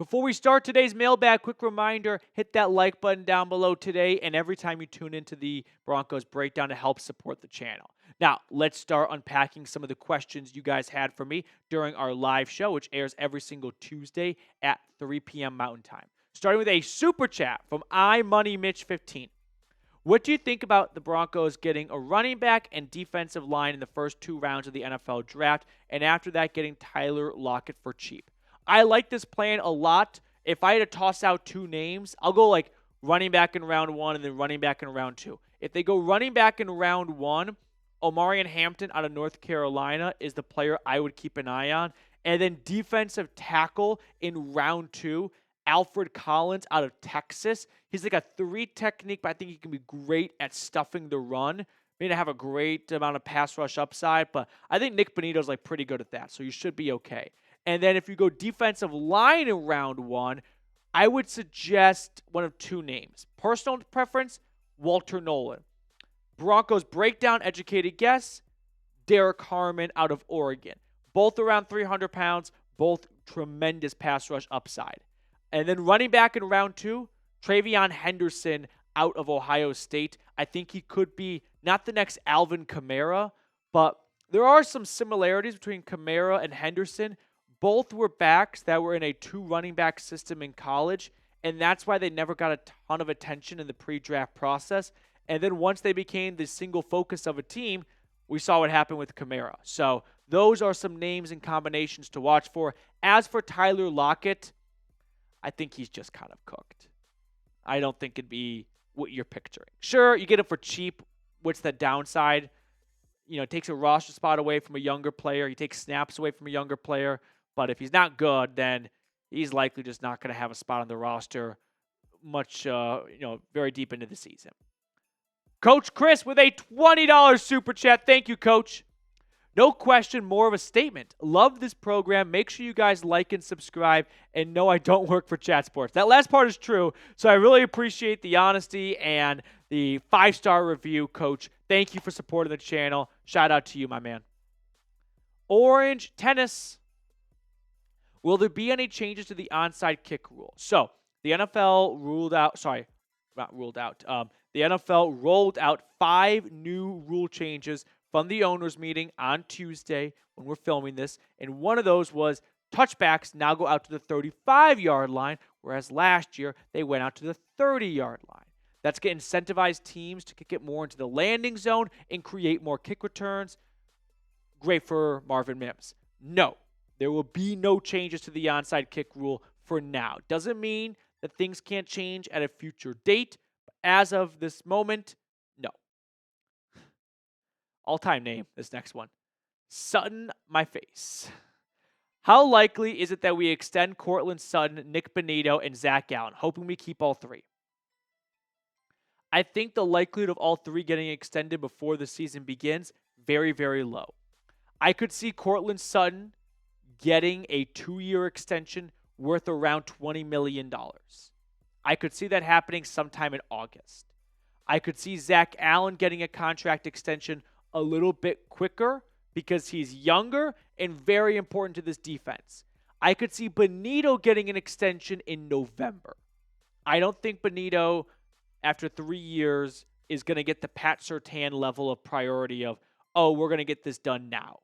Before we start today's mailbag, quick reminder, hit that like button down below today and every time you tune into the Broncos Breakdown to help support the channel. Now, let's start unpacking some of the questions you guys had for me during our live show, which airs every single Tuesday at 3 p.m. Mountain Time. Starting with a super chat from iMoneyMitch15. What do you think about the Broncos getting a running back and defensive line in the first 2 rounds of the NFL draft, and after that getting Tyler Lockett for cheap? I like this plan a lot. If I had to toss out 2 names, I'll go like running back in round 1 and then running back in round 2. If they go running back in round 1, Omarion Hampton out of North Carolina is the player I would keep an eye on. And then defensive tackle in round 2, Alfred Collins out of Texas. He's like a 3 technique, but I think he can be great at stuffing the run. May not have a great amount of pass rush upside, but I think Nik Bonnito is like pretty good at that, so you should be okay. And then if you go defensive line in round 1, I would suggest one of 2 names. Personal preference, Walter Nolan. Broncos Breakdown educated guess, Derek Harmon out of Oregon. Both around 300 pounds, both tremendous pass rush upside. And then running back in round 2, Travion Henderson out of Ohio State. I think he could be not the next Alvin Kamara, but there are some similarities between Kamara and Henderson. Both were backs that were in a 2 running back system in college, and that's why they never got a ton of attention in the pre-draft process. And then once they became the single focus of a team, we saw what happened with Kamara. So those are some names and combinations to watch for. As for Tyler Lockett, I think he's just kind of cooked. I don't think it'd be what you're picturing. Sure, you get him for cheap. What's the downside? You know, it takes a roster spot away from a younger player. He takes snaps away from a younger player. But if he's not good, then he's likely just not going to have a spot on the roster much, very deep into the season. Coach Chris with a $20 super chat. Thank you, Coach. No question, more of a statement. Love this program. Make sure you guys like and subscribe. And no, I don't work for Chat Sports. That last part is true. So I really appreciate the honesty and the 5-star review, Coach. Thank you for supporting the channel. Shout out to you, my man. Orange Tennis. Will there be any changes to the onside kick rule? So the NFL the NFL rolled out 5 new rule changes from the owners meeting on Tuesday when we're filming this. And one of those was touchbacks now go out to the 35-yard line, whereas last year they went out to the 30-yard line. That's going to incentivize teams to kick it more into the landing zone and create more kick returns. Great for Marvin Mims. No. There will be no changes to the onside kick rule for now. Doesn't mean that things can't change at a future date, but as of this moment, no. All-time name, this next one. Sutton, my face. How likely is it that we extend Cortland Sutton, Nik Bonnito, and Zach Allen, hoping we keep all 3? I think the likelihood of all 3 getting extended before the season begins, very, very low. I could see Cortland Sutton getting a 2-year extension worth around $20 million. I could see that happening sometime in August. I could see Zach Allen getting a contract extension a little bit quicker because he's younger and very important to this defense. I could see Bonnito getting an extension in November. I don't think Bonnito, after 3 years, is going to get the Pat Surtain level of priority of, oh, we're going to get this done now.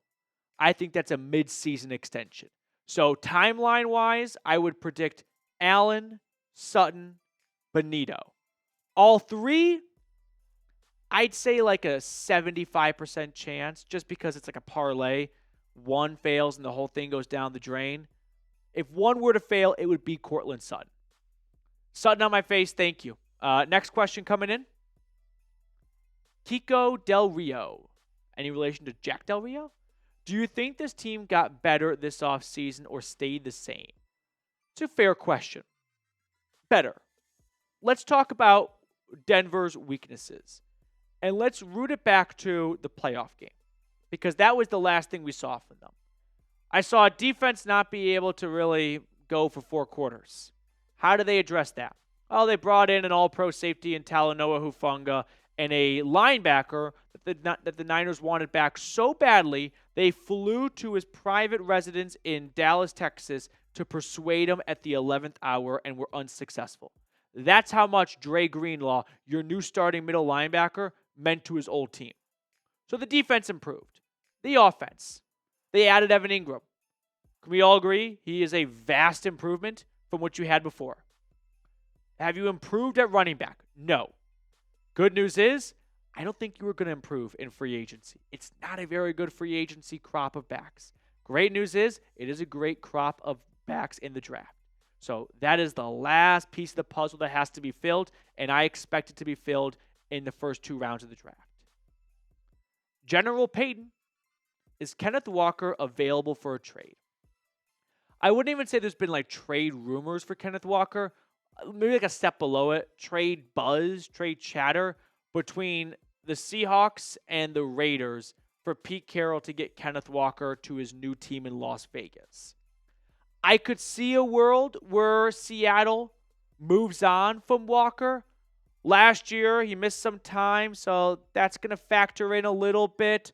I think that's a mid-season extension. So timeline-wise, I would predict Allen, Sutton, Bonnito. All 3, I'd say like a 75% chance just because it's like a parlay. One fails and the whole thing goes down the drain. If one were to fail, it would be Cortland Sutton. Sutton on my face, thank you. Next question coming in. Kiko Del Rio. Any relation to Jack Del Rio? Do you think this team got better this offseason or stayed the same? It's a fair question. Better. Let's talk about Denver's weaknesses. And let's root it back to the playoff game. Because that was the last thing we saw from them. I saw a defense not be able to really go for 4 quarters. How do they address that? Well, they brought in an all-pro safety in Talanoa Hufanga and a linebacker that the Niners wanted back so badly, they flew to his private residence in Dallas, Texas, to persuade him at the 11th hour and were unsuccessful. That's how much Dre Greenlaw, your new starting middle linebacker, meant to his old team. So the defense improved. The offense. They added Evan Ingram. Can we all agree he is a vast improvement from what you had before? Have you improved at running back? No. Good news is, I don't think you were going to improve in free agency. It's not a very good free agency crop of backs. Great news is, it is a great crop of backs in the draft. So that is the last piece of the puzzle that has to be filled, and I expect it to be filled in the first 2 rounds of the draft. General Payton, is Kenneth Walker available for a trade? I wouldn't even say there's been like trade rumors for Kenneth Walker. Maybe like a step below it. Trade buzz, trade chatter between the Seahawks and the Raiders for Pete Carroll to get Kenneth Walker to his new team in Las Vegas. I could see a world where Seattle moves on from Walker. Last year, he missed some time, so that's going to factor in a little bit.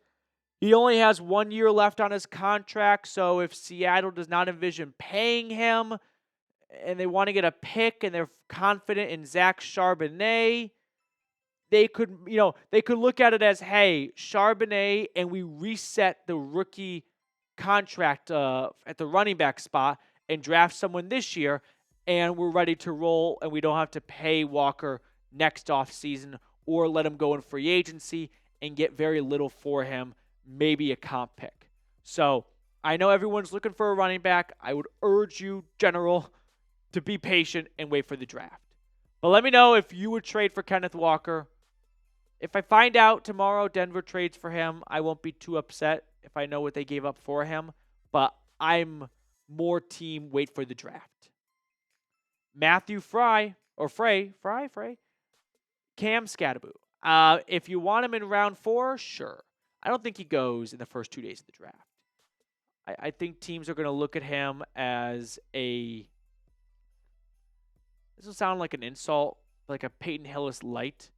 He only has 1 year left on his contract, so if Seattle does not envision paying him and they want to get a pick and they're confident in Zach Charbonnet, they could look at it as, hey, Charbonnet, and we reset the rookie contract at the running back spot and draft someone this year, and we're ready to roll, and we don't have to pay Walker next offseason or let him go in free agency and get very little for him, maybe a comp pick. So I know everyone's looking for a running back. I would urge you, General, to be patient and wait for the draft. But let me know if you would trade for Kenneth Walker. If I find out tomorrow Denver trades for him, I won't be too upset if I know what they gave up for him. But I'm more team wait for the draft. Matthew Frey, Cam Scattaboo. If you want him in round 4, sure. I don't think he goes in the first 2 days of the draft. I think teams are going to look at him as this will sound like an insult, like a Peyton Hillis light.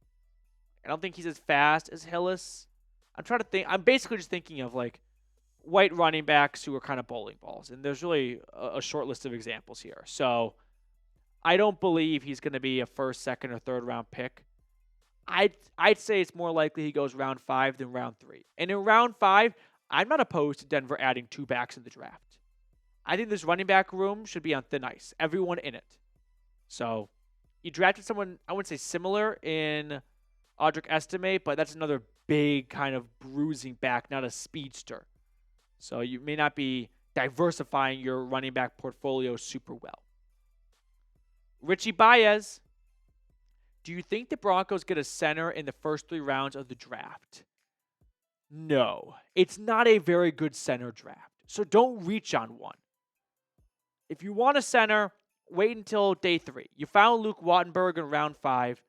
I don't think he's as fast as Hillis. I'm basically just thinking of like white running backs who are kind of bowling balls. And there's really a short list of examples here. So I don't believe he's going to be a first, second, or third round pick. I'd say it's more likely he goes round 5 than round 3. And in round 5, I'm not opposed to Denver adding 2 backs in the draft. I think this running back room should be on thin ice. Everyone in it. So you drafted someone, I wouldn't say similar in Audric Estime, but that's another big kind of bruising back, not a speedster. So you may not be diversifying your running back portfolio super well. Richie Baez. Do you think the Broncos get a center in the first 3 rounds of the draft? No. It's not a very good center draft. So don't reach on one. If you want a center, wait until day 3. You found Luke Wattenberg in round 5,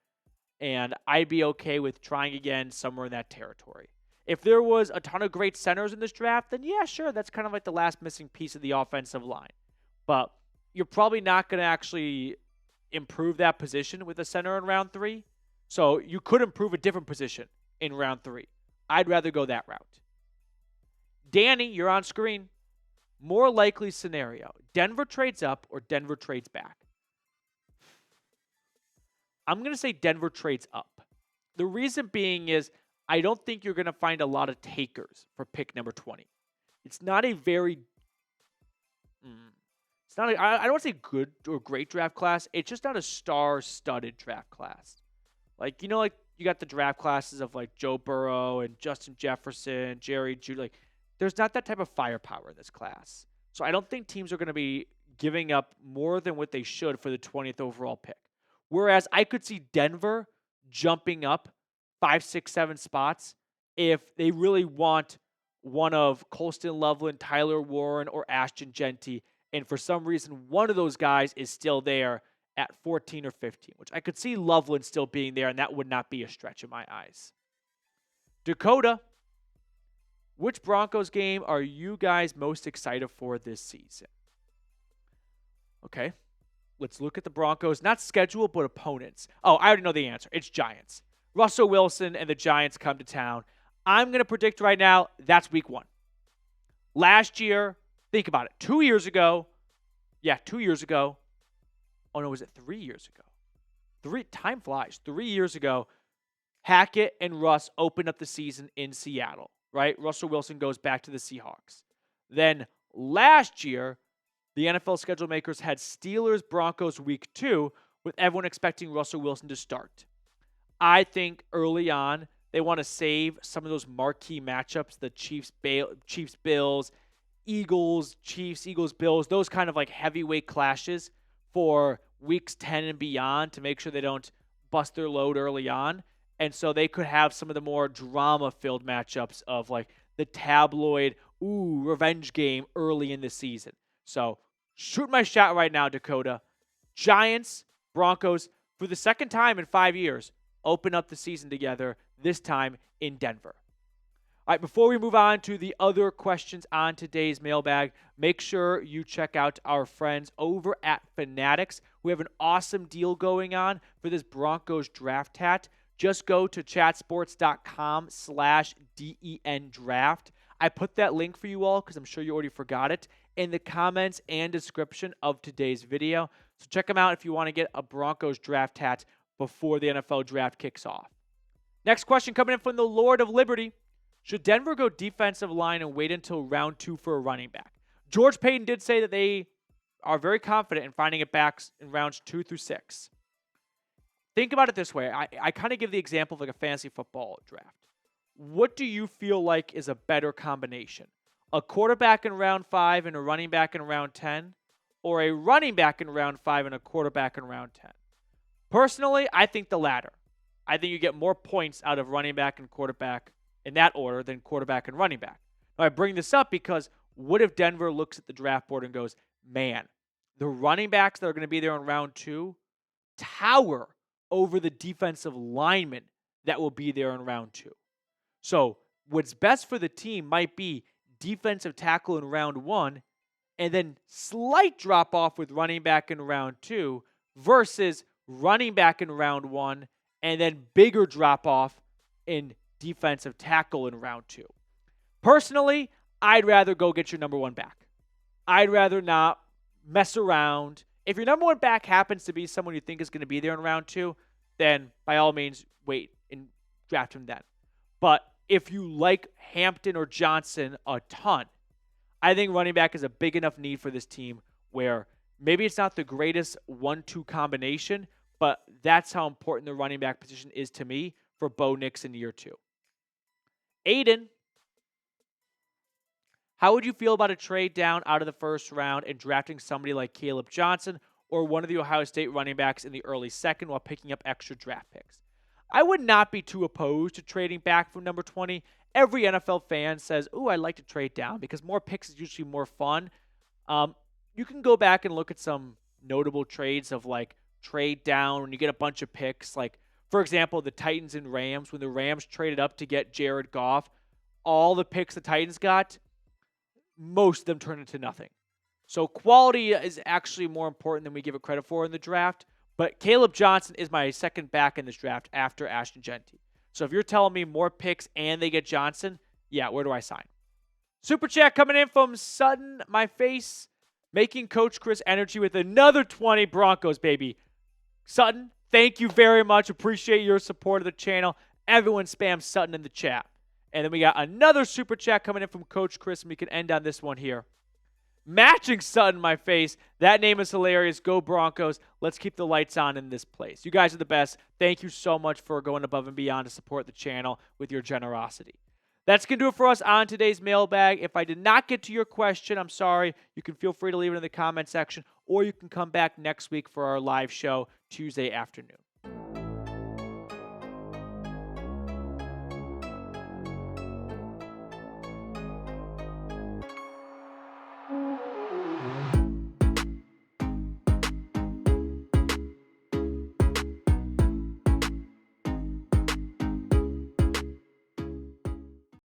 and I'd be okay with trying again somewhere in that territory. If there was a ton of great centers in this draft, then yeah, sure, that's kind of like the last missing piece of the offensive line. But you're probably not going to actually improve that position with a center in round 3. So you could improve a different position in round 3. I'd rather go that route. Danny, you're on screen. More likely scenario, Denver trades up or Denver trades back? I'm going to say Denver trades up. The reason being is I don't think you're going to find a lot of takers for pick number 20. It's not a very I don't want to say good or great draft class. It's just not a star-studded draft class. Like, you got the draft classes of like Joe Burrow and Justin Jefferson, Jerry Jeudy. Like, there's not that type of firepower in this class. So I don't think teams are going to be giving up more than what they should for the 20th overall pick. Whereas I could see Denver jumping up 5, 6, 7 spots if they really want one of Colston Loveland, Tyler Warren, or Ashton Genty. And for some reason, one of those guys is still there at 14 or 15, which I could see Loveland still being there, and that would not be a stretch in my eyes. Dakota, which Broncos game are you guys most excited for this season? Okay, let's look at the Broncos, not schedule, but opponents. Oh, I already know the answer. It's Giants. Russell Wilson and the Giants come to town. I'm going to predict right now that's week 1. Last year, think about it. 2 years ago, Yeah, 2 years ago. Oh, no, was it 3 years ago? Time flies. 3 years ago, Hackett and Russ opened up the season in Seattle, right? Russell Wilson goes back to the Seahawks. Then last year, the NFL schedule makers had Steelers Broncos week 2, with everyone expecting Russell Wilson to start. I think early on, they want to save some of those marquee matchups, the Chiefs Bills, Eagles, Chiefs, Eagles, Bills, those kind of like heavyweight clashes for weeks 10 and beyond to make sure they don't bust their load early on. And so they could have some of the more drama-filled matchups of like the tabloid, revenge game early in the season. So shoot my shot right now, Dakota. Giants, Broncos, for the second time in 5 years, open up the season together, this time in Denver. All right, before we move on to the other questions on today's mailbag, make sure you check out our friends over at Fanatics. We have an awesome deal going on for this Broncos draft hat. Just go to chatsports.com/DEN draft. I put that link for you all because I'm sure you already forgot it in the comments and description of today's video. So check them out if you want to get a Broncos draft hat before the NFL draft kicks off. Next question coming in from the Lord of Liberty. Should Denver go defensive line and wait until round 2 for a running back? George Paton did say that they are very confident in finding it backs in rounds 2 through 6. Think about it this way. I kind of give the example of like a fantasy football draft. What do you feel like is a better combination? A quarterback in round 5 and a running back in round 10? Or a running back in round 5 and a quarterback in round 10? Personally, I think the latter. I think you get more points out of running back and quarterback in that order than quarterback and running back. Now, I bring this up because what if Denver looks at the draft board and goes, man, the running backs that are going to be there in round 2 tower over the defensive linemen that will be there in round 2. So what's best for the team might be defensive tackle in round 1 and then slight drop off with running back in round 2 versus running back in round 1 and then bigger drop off in defensive tackle in round 2. Personally, I'd rather go get your number 1 back. I'd rather not mess around. If your number 1 back happens to be someone you think is going to be there in round 2, then by all means, wait and draft him then. But if you like Hampton or Johnson a ton, I think running back is a big enough need for this team where maybe it's not the greatest 1-2 combination, but that's how important the running back position is to me for Bo Nix in year 2. Aiden, how would you feel about a trade down out of the first round and drafting somebody like Caleb Johnson or one of the Ohio State running backs in the early second while picking up extra draft picks? I would not be too opposed to trading back from number 20. Every NFL fan says, I'd like to trade down because more picks is usually more fun. You can go back and look at some notable trades of like trade down when you get a bunch of picks. Like, for example, the Titans and Rams, when the Rams traded up to get Jared Goff, all the picks the Titans got, most of them turned into nothing. So quality is actually more important than we give it credit for in the draft. But Caleb Johnson is my second back in this draft after Ashton Genty. So if you're telling me more picks and they get Johnson, yeah, where do I sign? Super chat coming in from Sutton, my face, making Coach Chris energy with another 20 Broncos, baby. Sutton, thank you very much. Appreciate your support of the channel. Everyone spam Sutton in the chat. And then we got another super chat coming in from Coach Chris, and we can end on this one here. Matching Sutton, my face. That name is hilarious. Go Broncos. Let's keep the lights on in this place. You guys are the best. Thank you so much for going above and beyond to support the channel with your generosity. That's going to do it for us on today's mailbag. If I did not get to your question, I'm sorry. You can feel free to leave it in the comment section, or you can come back next week for our live show Tuesday afternoon.